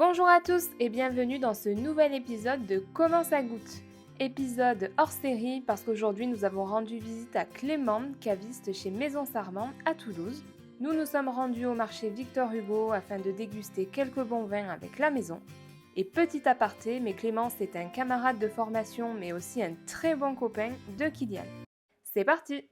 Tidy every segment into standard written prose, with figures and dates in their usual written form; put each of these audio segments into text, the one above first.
Bonjour à tous et bienvenue dans ce nouvel épisode de Comment ça goûte. Épisode hors série parce qu'aujourd'hui nous avons rendu visite à Clément, caviste chez Maison Sarment à Toulouse. Nous nous sommes rendus au marché Victor Hugo afin de déguster quelques bons vins avec la maison. Et petit aparté, mais Clément c'est un camarade de formation mais aussi un très bon copain de Kylian. C'est parti!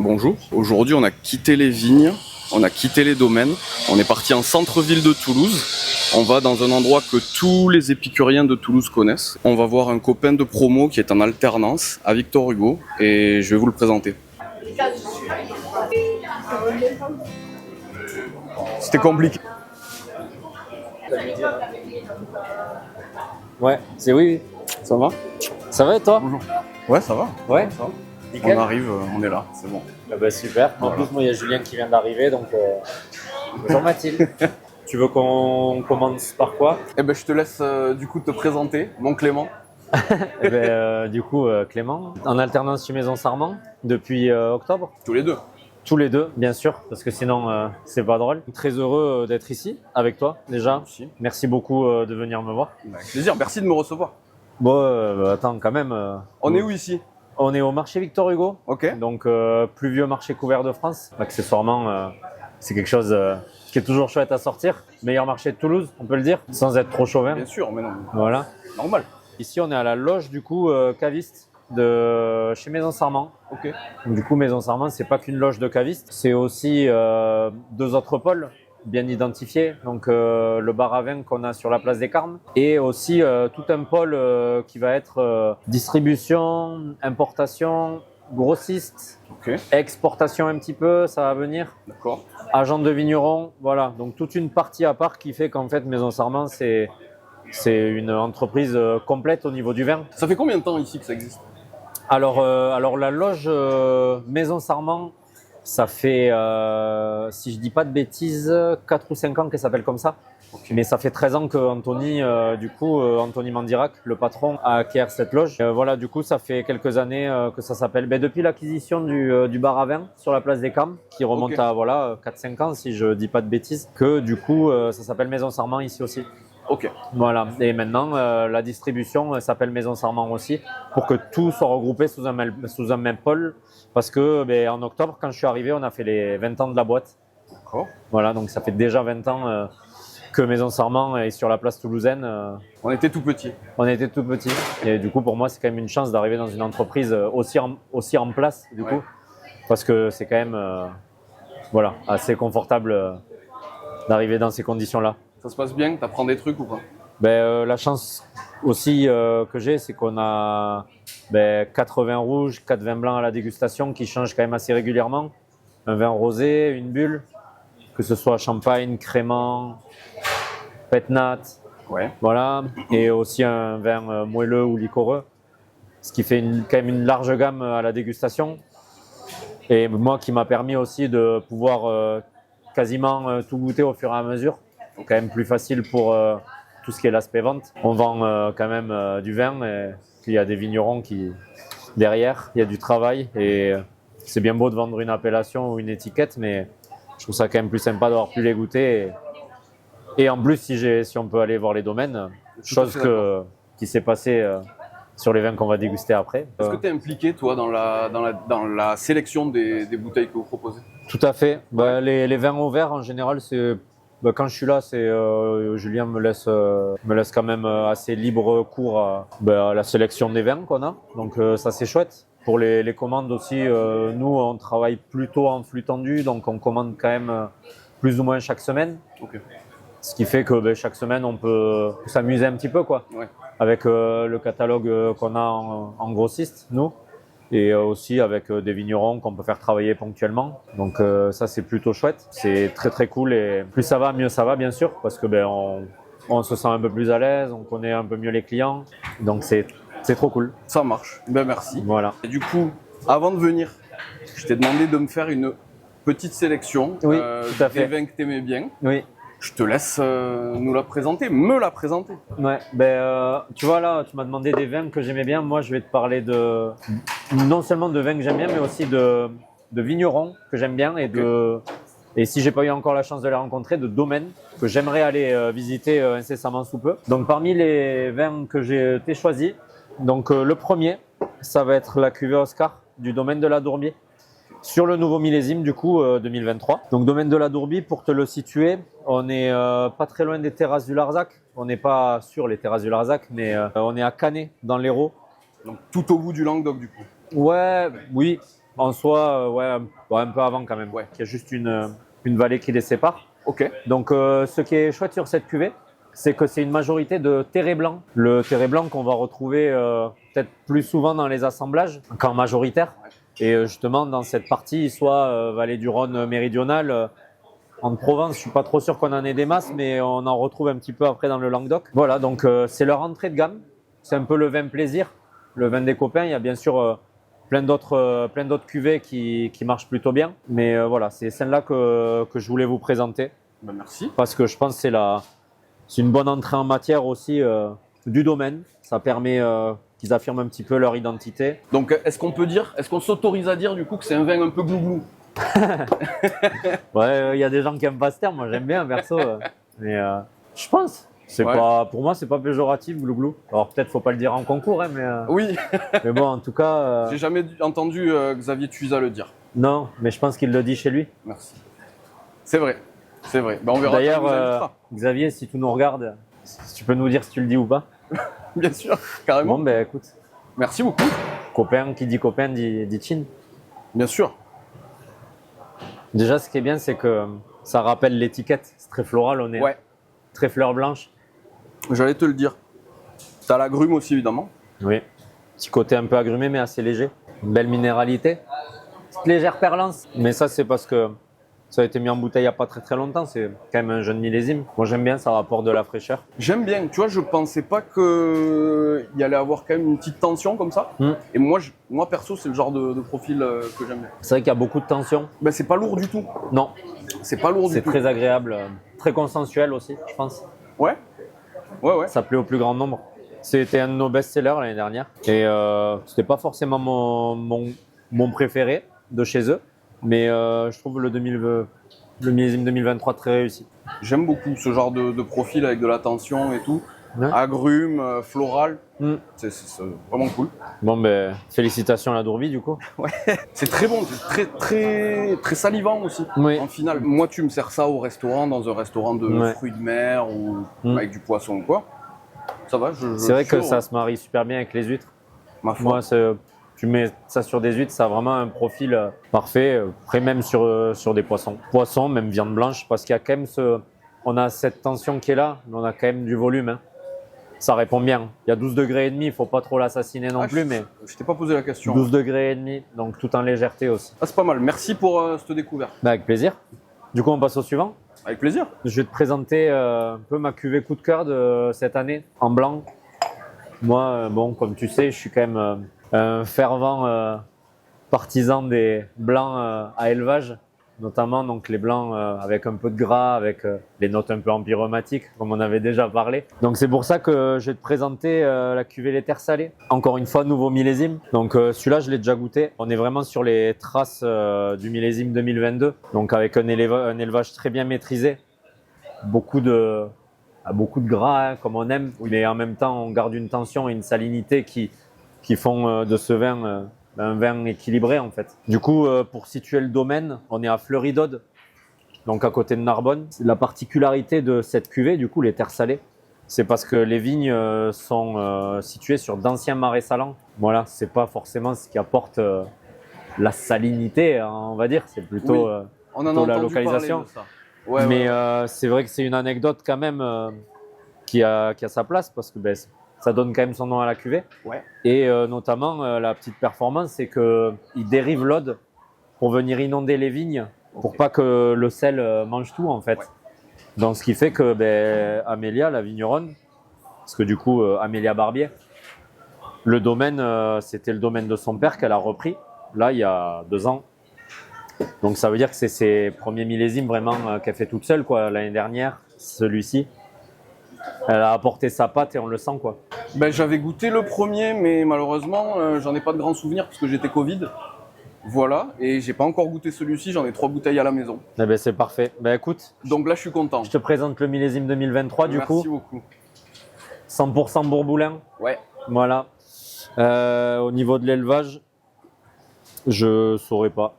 Bonjour, aujourd'hui on a quitté les vignes, on a quitté les domaines, on est parti en centre-ville de Toulouse. On va dans un endroit que tous les épicuriens de Toulouse connaissent. On va voir un copain de promo qui est en alternance à Victor Hugo et je vais vous le présenter. C'était compliqué. Ouais, c'est oui. Ça va? Ça va et toi? Bonjour. Ouais, ça va. Ouais. Ça va. Nickel. On arrive, on est là, c'est bon. Ah bah super. En plus, moi, il y a Julien qui vient d'arriver, donc bonjour Mathilde. Tu veux qu'on commence par quoi? Eh ben je te laisse du coup te présenter, mon Clément. Du coup, Clément, en alternance chez Maison Sarment depuis octobre. Tous les deux. Tous les deux, bien sûr, parce que sinon, c'est pas drôle. Très heureux d'être ici avec toi, déjà. Merci. Merci beaucoup de venir me voir. Avec plaisir, merci de me recevoir. Bon, attends, quand même. On est où ici? On est au marché Victor Hugo. Ok. Donc, plus vieux marché couvert de France. Accessoirement, c'est quelque chose qui est toujours chouette à sortir. Meilleur marché de Toulouse, on peut le dire, sans être trop chauvin. Bien sûr, mais non. Voilà. Normal. Ici, on est à la loge du coup caviste de chez Maison Sarment. Ok. Donc, du coup, Maison Sarment, c'est pas qu'une loge de caviste, c'est aussi deux autres pôles bien identifiés. Donc, le bar à vin qu'on a sur la place des Carmes et aussi tout un pôle qui va être distribution, importation, grossiste, Ok. exportation un petit peu, ça va venir. D'accord. Agent de vigneron, voilà. Donc, toute une partie à part qui fait qu'en fait, Maison Sarment, c'est une entreprise complète au niveau du vin. Ça fait combien de temps ici que ça existe? Alors la loge Maison Sarment, ça fait, si je dis pas de bêtises, 4 ou 5 ans qu'elle s'appelle comme ça. Okay. Mais ça fait 13 ans que Anthony, Anthony Mandirac, le patron, a acquis cette loge. Voilà, du coup, ça fait quelques années que ça s'appelle. Depuis l'acquisition du bar à vin sur la place des Carmes, qui remonte à 4-5 ans, si je dis pas de bêtises, que du coup, ça s'appelle Maison Sarment ici aussi. Ok. Voilà. Et maintenant, la distribution s'appelle Maison Sarment aussi, pour que tout soit regroupé sous un même pôle. Parce que en octobre, quand je suis arrivé, on a fait les 20 ans de la boîte. D'accord. Voilà, donc ça fait déjà 20 ans que Maison Sarment est sur la place toulousaine. On était tout petits. On était tout petits. Et du coup, pour moi, c'est quand même une chance d'arriver dans une entreprise aussi en place, du coup. Parce que c'est quand même assez confortable d'arriver dans ces conditions-là. Ça se passe bien? T'apprends des trucs ou pas? La chance aussi que j'ai, c'est qu'on a 4 vins rouges, 4 vins blancs à la dégustation qui changent quand même assez régulièrement. Un vin rosé, une bulle, que ce soit champagne, crément, pétnat, voilà, et aussi un vin moelleux ou liquoreux, ce qui fait quand même une large gamme à la dégustation. Et moi qui m'a permis aussi de pouvoir quasiment tout goûter au fur et à mesure. Quand même plus facile pour tout ce qui est l'aspect vente. On vend quand même du vin et il y a des vignerons qui derrière, il y a du travail et c'est bien beau de vendre une appellation ou une étiquette, mais je trouve ça quand même plus sympa d'avoir pu les goûter et en plus si on peut aller voir les domaines, chose qui s'est passée sur les vins qu'on va déguster après. Est-ce que tu es impliqué toi dans la sélection des bouteilles que vous proposez? Tout à fait. Les vins au verre en général, c'est quand je suis là, Julien me laisse quand même assez libre cours à la sélection des vins qu'on a. Donc ça c'est chouette. Pour les commandes aussi, nous on travaille plutôt en flux tendu, donc on commande quand même plus ou moins chaque semaine. Okay. Ce qui fait que chaque semaine on peut s'amuser un petit peu quoi. Ouais. Avec le catalogue qu'on a en grossiste, nous. Et aussi avec des vignerons qu'on peut faire travailler ponctuellement. Donc ça c'est plutôt chouette, c'est très très cool et plus ça va, mieux ça va bien sûr, parce que on se sent un peu plus à l'aise, on connaît un peu mieux les clients, donc c'est trop cool. Ça marche, merci. Voilà. Et du coup, avant de venir, je t'ai demandé de me faire une petite sélection Oui, tout à des fait. vins que tu aimais bien. Oui. Je te laisse nous la présenter, me la présenter. Ouais, tu vois là, tu m'as demandé des vins que j'aimais bien. Moi, je vais te parler non seulement de vins que j'aime bien, mais aussi de vignerons que j'aime bien et si j'ai pas eu encore la chance de les rencontrer, de domaines que j'aimerais aller visiter incessamment sous peu. Donc, parmi les vins que j'ai été choisis, donc le premier, ça va être la cuvée Oscar du domaine de la Dourbie. Sur le nouveau millésime du coup 2023. Donc domaine de la Dourbie, pour te le situer, on est pas très loin des terrasses du Larzac. On n'est pas sur les terrasses du Larzac, mais on est à Canet dans l'Hérault. Donc tout au bout du Languedoc du coup. Ouais, oui, en soi, un peu avant quand même. Ouais. Il y a juste une vallée qui les sépare. Ok. Donc ce qui est chouette sur cette cuvée, c'est que c'est une majorité de terré blanc. Le terré blanc qu'on va retrouver peut-être plus souvent dans les assemblages qu'en majoritaire. Et justement, dans cette partie, soit vallée du Rhône méridionale, en Provence, je suis pas trop sûr qu'on en ait des masses, mais on en retrouve un petit peu après dans le Languedoc. Voilà, donc c'est leur entrée de gamme. C'est un peu le vin plaisir, le vin des copains. Il y a bien sûr plein d'autres cuvées qui marchent plutôt bien. Mais voilà, c'est celle-là que je voulais vous présenter. Ben, merci. Parce que je pense que c'est une bonne entrée en matière aussi du domaine. Ça permet qu'ils affirment un petit peu leur identité. Donc est-ce qu'on s'autorise à dire du coup que c'est un vin un peu glouglou? Ouais, il y a des gens qui aiment pas ce terme, moi j'aime bien perso. Mais je pense. Pour moi, c'est pas péjoratif, glouglou. Alors peut-être faut pas le dire en concours, hein, Oui, mais bon, en tout cas. j'ai jamais entendu Xavier Tuisa le dire. Non, mais je pense qu'il le dit chez lui. Merci. C'est vrai. Ben, on verra. D'ailleurs, Xavier, si tu nous regardes, si tu peux nous dire si tu le dis ou pas. Bien sûr, carrément. Bon, ben écoute, Merci beaucoup. copain qui dit copain dit chin. Bien sûr. Déjà, ce qui est bien, c'est que ça rappelle l'étiquette. C'est très floral, on est Ouais, très fleur blanche. j'allais te le dire. T'as l'agrume aussi évidemment. Oui. Petit côté un peu agrumé, mais assez léger. Une belle minéralité. Petite légère perlance. Mais ça, c'est parce que ça a été mis en bouteille il n'y a pas très très longtemps. C'est quand même un jeune millésime. Moi, j'aime bien, ça rapporte de la fraîcheur. J'aime bien. Tu vois, je pensais pas qu'il y allait avoir quand même une petite tension comme ça. Et moi perso, c'est le genre de profil que j'aime bien. C'est vrai qu'il y a beaucoup de tension. Ben, c'est pas lourd du tout. Non, C'est pas lourd du c'est tout. très agréable. Très consensuel aussi, je pense. Ouais. Ouais. Ça plaît au plus grand nombre. C'était un de nos best-sellers l'année dernière. Et c'était pas forcément mon préféré de chez eux. Mais je trouve le millésime 2023 très réussi. J'aime beaucoup ce genre de profil avec de la tension et tout. Ouais. Agrumes, floral. C'est vraiment cool. Bon, ben, félicitations à la Dourbie, du coup. C'est très bon, c'est très, très salivant aussi. Oui. En finale, moi, tu me sers ça au restaurant, dans un restaurant de Ouais. fruits de mer ou avec du poisson ou quoi. Ça va, C'est vrai que ça se marie super bien avec les huîtres. Ma foi. Moi, tu mets ça sur des huîtres, ça a vraiment un profil parfait. Après, même sur des poissons. Poissons, même viande blanche, parce qu'il y a quand même on a cette tension qui est là, mais on a quand même du volume. Hein. Ça répond bien. Il y a 12 degrés et demi, il faut pas trop l'assassiner non plus, mais Je t'ai pas posé la question. 12 degrés et demi, donc tout en légèreté aussi. Ah, c'est pas mal. Merci pour cette découverte. Bah, avec plaisir. Du coup, on passe au suivant. Avec plaisir. Je vais te présenter un peu ma cuvée coup de cœur de cette année en blanc. Moi, bon, comme tu sais, je suis quand même un fervent partisan des blancs à élevage, notamment donc les blancs avec un peu de gras, avec les notes un peu empyromatiques, comme on avait déjà parlé. Donc c'est pour ça que je vais te présenter la cuvée Les Terres Salées. Encore une fois, nouveau millésime. Donc celui-là, je l'ai déjà goûté. On est vraiment sur les traces du millésime 2022, donc avec un élevage très bien maîtrisé, beaucoup de gras, hein, comme on aime, mais en même temps, on garde une tension et une salinité qui font de ce vin un vin équilibré en fait. Du coup, pour situer le domaine, on est à Fleury-d'Aude, donc à côté de Narbonne. La particularité de cette cuvée, du coup, les Terres Salées, c'est parce que les vignes sont situées sur d'anciens marais salants. Voilà, c'est pas forcément ce qui apporte la salinité, hein, on va dire. C'est plutôt On en a plutôt la entendu localisation. parler de ça. Mais c'est vrai que c'est une anecdote quand même qui a sa place parce que ça donne quand même son nom à la cuvée. Ouais. Et notamment, la petite performance, c'est qu'ils dérivent l'aude pour venir inonder les vignes pour pas que le sel mange tout en fait. Ouais. Donc ce qui fait que Amélia, la vigneronne, parce que du coup Amélia Barbier, le domaine, c'était le domaine de son père qu'elle a repris, là il y a 2 ans. Donc ça veut dire que c'est ses premiers millésimes vraiment qu'elle fait toute seule, quoi. L'année dernière, celui-ci, elle a apporté sa patte et on le sent, quoi. Ben, j'avais goûté le premier, mais malheureusement, j'en ai pas de grands souvenirs parce que j'étais Covid. Voilà, et j'ai pas encore goûté celui-ci, j'en ai 3 bouteilles à la maison. Eh ben c'est parfait. Ben écoute, Donc là, je suis content. je te présente le millésime 2023 du coup. Merci beaucoup. 100% Bourboulin. Ouais. Voilà. Au niveau de l'élevage, je saurais pas.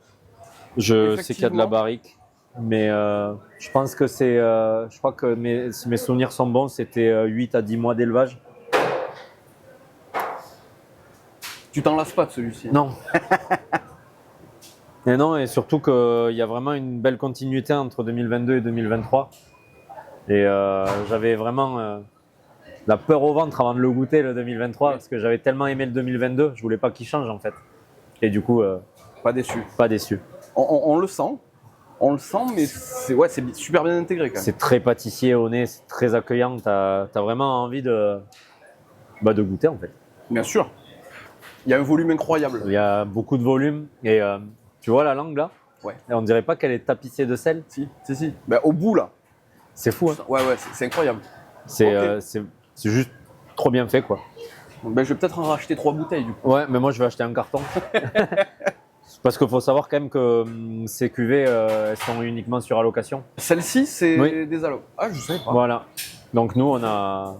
Je sais qu'il y a de la barrique, mais je pense que c'est. Je crois que si mes souvenirs sont bons, c'était 8 à 10 mois d'élevage. Tu t'en lasses pas de celui-ci? Non. Et non, et surtout qu'il y a vraiment une belle continuité entre 2022 et 2023. Et j'avais vraiment la peur au ventre avant de le goûter, le 2023, parce que j'avais tellement aimé le 2022, je voulais pas qu'il change en fait. Et du coup, Pas déçu. pas déçu. On le sent. On le sent, mais c'est super bien intégré quand même. C'est très pâtissier au nez, c'est très accueillant. T'as vraiment envie de goûter en fait. Bien sûr. Il y a un volume incroyable. Il y a beaucoup de volume et tu vois la langue là? Ouais. Et on dirait pas qu'elle est tapissée de sel. Si. Ben, au bout là. C'est fou, hein. Ouais, c'est incroyable. C'est Ok. c'est juste trop bien fait quoi. Ben, je vais peut-être en racheter 3 bouteilles du coup. Ouais, mais moi je vais acheter un carton. Parce qu'il faut savoir quand même que ces cuvées elles sont uniquement sur allocation. Celle-ci, c'est Oui. des allos. Ah, je savais pas. Voilà. Donc nous on a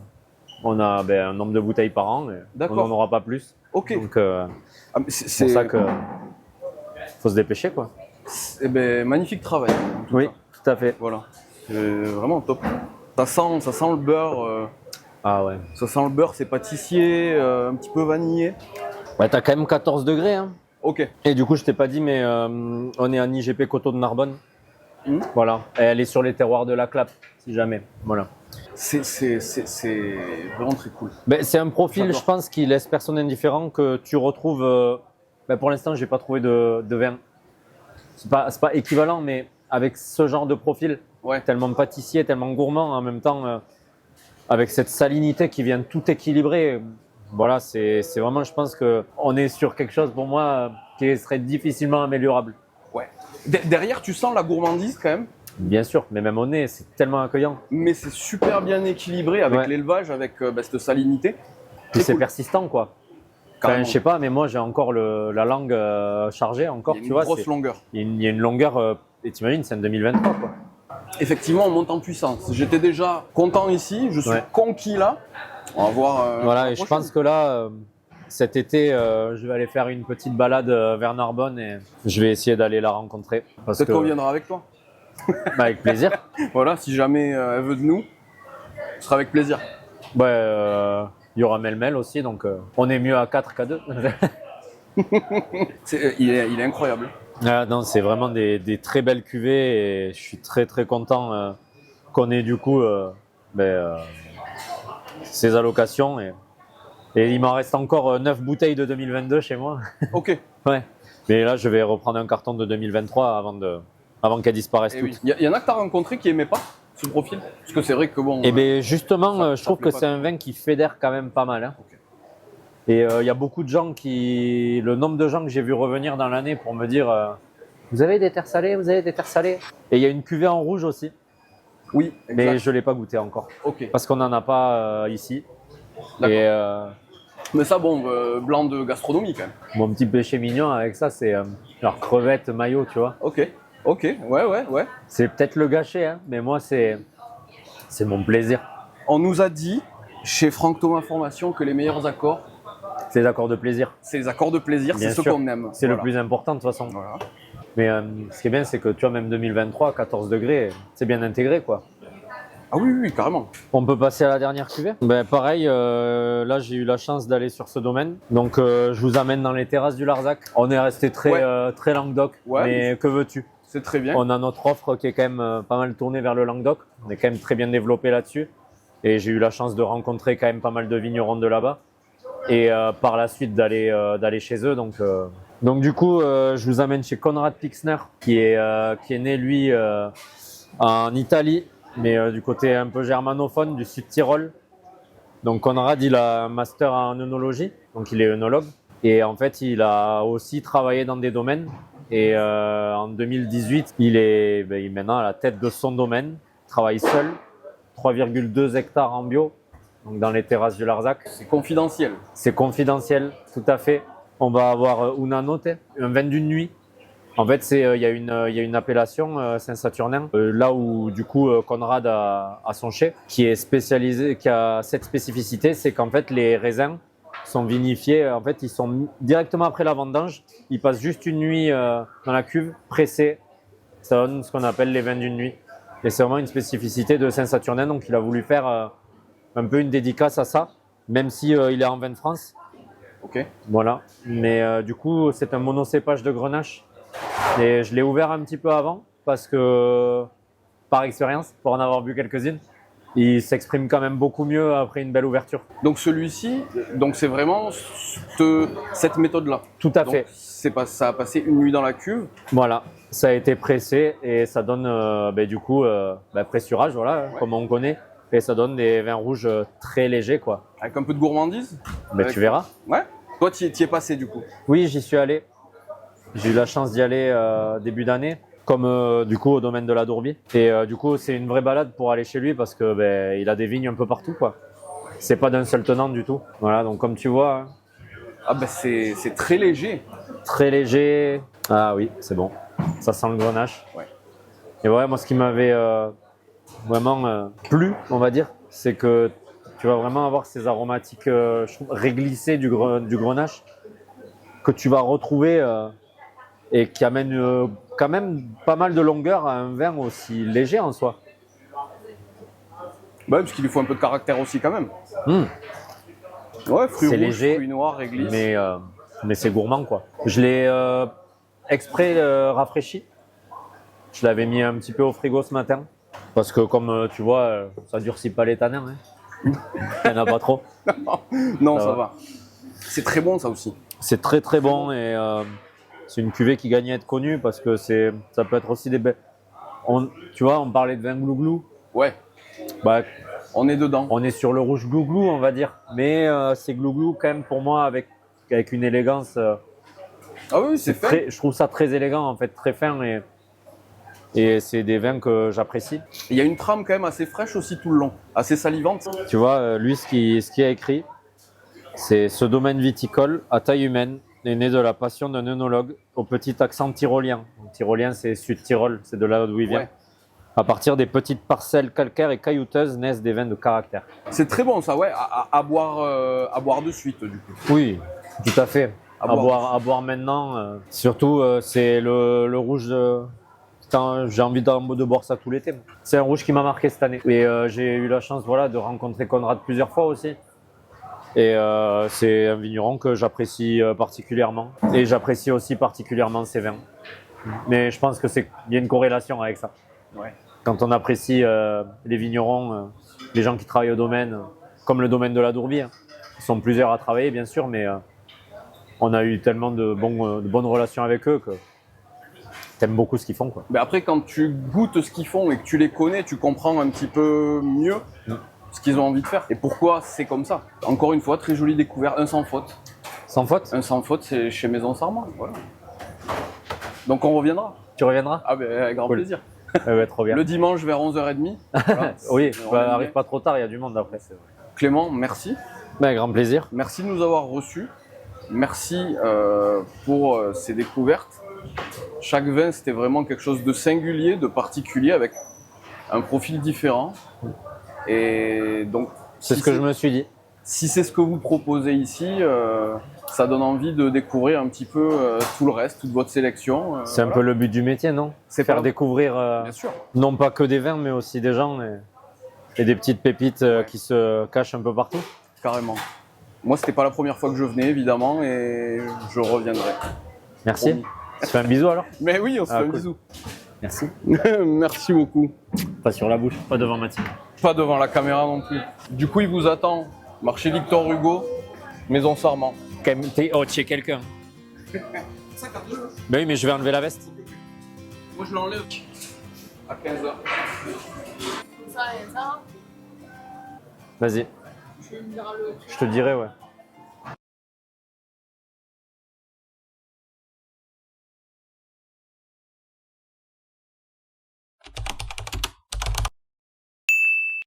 un nombre de bouteilles par an et on D'accord. n'en aura pas plus. Ok. Donc Ah, mais c'est pour ça que faut se dépêcher quoi. Eh ben, magnifique travail. en tout Oui, cas. tout à fait. Voilà. Vraiment top. Ça sent le beurre. Ah ouais. Ça sent le beurre, c'est pâtissier, un petit peu vanillé. Ouais, t'as quand même 14 degrés hein. Ok. Et du coup, je t'ai pas dit, mais on est en IGP Coteau de Narbonne. Mmh. Voilà. Et elle est sur les terroirs de la Clappe, si jamais. Voilà. C'est vraiment très cool. Ben, c'est un profil, J'adore. je pense, qui laisse personne indifférent, que tu retrouves. Ben, pour l'instant, j'ai pas trouvé de vin. C'est pas équivalent, mais avec ce genre de profil, Ouais. tellement pâtissier, tellement gourmand, en même temps, avec cette salinité qui vient tout équilibrer. Voilà, c'est vraiment, je pense qu'on est sur quelque chose pour moi qui serait difficilement améliorable. Ouais. Derrière, tu sens la gourmandise quand même, Bien sûr, mais même au nez, c'est tellement accueillant. mais c'est super bien équilibré avec Ouais. l'élevage, avec cette salinité. Puis Très c'est cool. persistant, quoi. Enfin, Carrément. je sais pas, mais moi j'ai encore la langue chargée, encore, Il y a tu une vois. grosse longueur. Il y a une longueur, et t'imagines, c'est en 2023, quoi. Effectivement, on monte en puissance. J'étais déjà content ici, je suis Ouais. conquis là. On va voir. Voilà, la et je prochaine. pense que là, cet été, je vais aller faire une petite balade vers Narbonne et je vais essayer d'aller la rencontrer. Parce Peut-être que, qu'on viendra avec toi. bah, avec plaisir. Voilà, si jamais elle veut de nous, ce sera avec plaisir. Ouais, il y aura Melmel aussi, donc on est mieux à 4 qu'à 2. Il est incroyable. Ah, non, c'est vraiment des très belles cuvées et je suis très très content qu'on ait du coup ces allocations et il m'en reste encore 9 bouteilles de 2022 chez moi. Ok. Ouais. Mais là, je vais reprendre un carton de 2023 avant qu'elles disparaissent Eh toutes. oui. Il y en a que tu as rencontré qui n'aimaient pas ce profil. Parce que c'est vrai que bon. Et bien justement, ça je trouve plaît que pas. c'est un vin qui fédère quand même pas mal. Hein. Ok. Et il y a beaucoup de gens le nombre de gens que j'ai vu revenir dans l'année pour me dire vous avez des terres salées, vous avez des terres salées. Et il y a une cuvée en rouge aussi, Oui, mais exact. je l'ai pas goûté encore Ok. parce qu'on n'en a pas ici. D'accord. Et Mais ça, bon, blanc de gastronomie quand même. mon petit péché mignon avec ça, c'est genre crevette, maillot, tu vois. Ok. Ouais. C'est peut-être le gâcher, hein, mais moi c'est mon plaisir. On nous a dit chez Franck Thomas Formation que les meilleurs accords, C'est les accords de plaisir. c'est les accords de plaisir, Bien c'est ce sûr. qu'on aime. C'est Voilà. le plus important de toute façon. Voilà. Mais ce qui est bien, c'est que tu vois, même 2023, 14 degrés, c'est bien intégré, quoi. Ah oui, carrément. On peut passer à la dernière cuvée. Ben, pareil, là, j'ai eu la chance d'aller sur ce domaine. Donc, je vous amène dans les terrasses du Larzac. On est resté très Languedoc, Ouais. mais que veux-tu? C'est très bien. On a notre offre qui est quand même pas mal tournée vers le Languedoc. On est quand même très bien développé là-dessus. Et j'ai eu la chance de rencontrer quand même pas mal de vignerons de là-bas. Et par la suite d'aller chez eux. Donc du coup, je vous amène chez Konrad Pixner, qui est né lui en Italie, mais du côté un peu germanophone, du sud Tyrol. Donc Konrad, il a un master en œnologie, donc il est œnologue. Et en fait, il a aussi travaillé dans des domaines. Et en 2018, il est maintenant à la tête de son domaine, travaille seul, 3,2 hectares en bio, donc dans les terrasses du Larzac. C'est confidentiel. C'est confidentiel, tout à fait. On va avoir Una Notte, un vin d'une nuit. En fait, il y a une appellation Saint-Saturnin, là où du coup Conrad a son chai, qui est spécialisé, qui a cette spécificité, c'est qu'en fait les raisins sont vinifiés, en fait ils sont directement après la vendange, ils passent juste une nuit dans la cuve, pressés, ça donne ce qu'on appelle les vins d'une nuit. Et c'est vraiment une spécificité de Saint-Saturnin, donc il a voulu faire un peu une dédicace à ça, même si il est en vin de France. Ok. Voilà, mais du coup c'est un monocépage de Grenache. Et je l'ai ouvert un petit peu avant parce que, par expérience, pour en avoir bu quelques-unes, il s'exprime quand même beaucoup mieux après une belle ouverture. Donc celui-ci, c'est vraiment cette méthode-là. Tout à fait. Ça a passé une nuit dans la cuve. Voilà, ça a été pressé et ça donne du coup pressurage, voilà, Ouais. comme on connaît. Et ça donne des vins rouges très légers, quoi. Avec un peu de gourmandise. Tu verras. Ouais. Toi, tu y es passé du coup. Oui, j'y suis allé. J'ai eu la chance d'y aller début d'année, comme du coup au domaine de la Dourbie. Et du coup, c'est une vraie balade pour aller chez lui parce que il a des vignes un peu partout, quoi. C'est pas d'un seul tenant du tout. Voilà, donc comme tu vois, hein, Ah c'est très léger. très léger. Ah oui, c'est bon. Ça sent le Grenache. Ouais. Et ouais, moi, ce qui m'avait vraiment plu, on va dire, c'est que tu vas vraiment avoir ces aromatiques je trouve, réglissées du Grenache que tu vas retrouver et qui amène quand même pas mal de longueur à un vin aussi léger en soi. Bah, parce qu'il lui faut un peu de caractère aussi quand même. Mmh. Ouais, fruits C'est rouges, léger, fruits noirs, réglisse. Mais c'est gourmand, quoi. Je l'ai exprès rafraîchi. Je l'avais mis un petit peu au frigo ce matin. Parce que comme tu vois, ça durcit pas les tanins. Hein. Il n'y en a pas trop. Non, Ça ça va. va. C'est très bon ça aussi. C'est très très bon et c'est une cuvée qui gagne à être connue parce que ça peut être aussi des belles. Tu vois, on parlait de vin glouglou. Ouais, Bah, on est dedans. on est sur le rouge glouglou, on va dire. Mais c'est glouglou quand même pour moi avec une élégance. Ah oui, c'est fait. Je trouve ça très élégant en fait, très fin et c'est des vins que j'apprécie. Il y a une trame quand même assez fraîche aussi tout le long, assez salivante. Tu vois, lui, ce qu'il a écrit, c'est ce domaine viticole à taille humaine est né de la passion d'un œnologue au petit accent tyrolien. Donc, tyrolien, c'est Sud-Tyrol, c'est de là d'où il vient. Ouais. À partir des petites parcelles calcaires et caillouteuses naissent des vins de caractère. C'est très bon ça, ouais, à boire de suite du coup. Oui, tout à fait. À À boire maintenant. Surtout, c'est le rouge. Putain, j'ai envie de boire ça tout l'été. C'est un rouge qui m'a marqué cette année. Et j'ai eu la chance de rencontrer Conrad plusieurs fois aussi. Et c'est un vigneron que j'apprécie particulièrement. Et j'apprécie aussi particulièrement ses vins. Mais je pense qu'il y a une corrélation avec ça. Ouais. Quand on apprécie les vignerons, les gens qui travaillent au domaine, comme le domaine de la Dourbie, hein. Ils sont plusieurs à travailler bien sûr, mais on a eu tellement de bonnes relations avec eux que t'aimes beaucoup ce qu'ils font, quoi. Mais après, quand tu goûtes ce qu'ils font et que tu les connais, tu comprends un petit peu mieux ce qu'ils ont envie de faire et pourquoi c'est comme ça. Encore une fois, très jolie découverte, un sans faute. Sans faute. Un sans faute, c'est chez Maison Sarment. Voilà. Donc on reviendra. Tu reviendras? Ah ben avec grand Cool. plaisir. Ouais, trop bien. Le dimanche vers 11h30. Voilà. Oui, On est arrive pas trop tard, il y a du monde après. Clément, merci. Grand plaisir. Merci de nous avoir reçus. Merci pour ces découvertes. Chaque vin, c'était vraiment quelque chose de singulier, de particulier, avec un profil différent. Et donc, C'est ce que je me suis dit. si c'est ce que vous proposez ici, ça donne envie de découvrir un petit peu tout le reste, toute votre sélection. C'est un peu le but du métier, non? C'est Faire pas- découvrir Bien sûr. non pas que des vins, mais aussi des gens et des petites pépites qui se cachent un peu partout. Carrément. Moi, c'était pas la première fois que je venais, évidemment, et je reviendrai. Merci. Promis. Tu fais un bisou alors? Mais oui, on se fait un cool. bisou. Merci. Merci beaucoup. Pas sur la bouche, pas devant Mathilde. Pas devant la caméra non plus. Du coup, il vous attend. Marché Victor Hugo, Maison Sarment. Oh, tu es quelqu'un. Ben oui, mais je vais enlever la veste. Moi, je l'enlève à 15h. Ça et ça, Vas-y. tu me diras le. Je te dirai, ouais.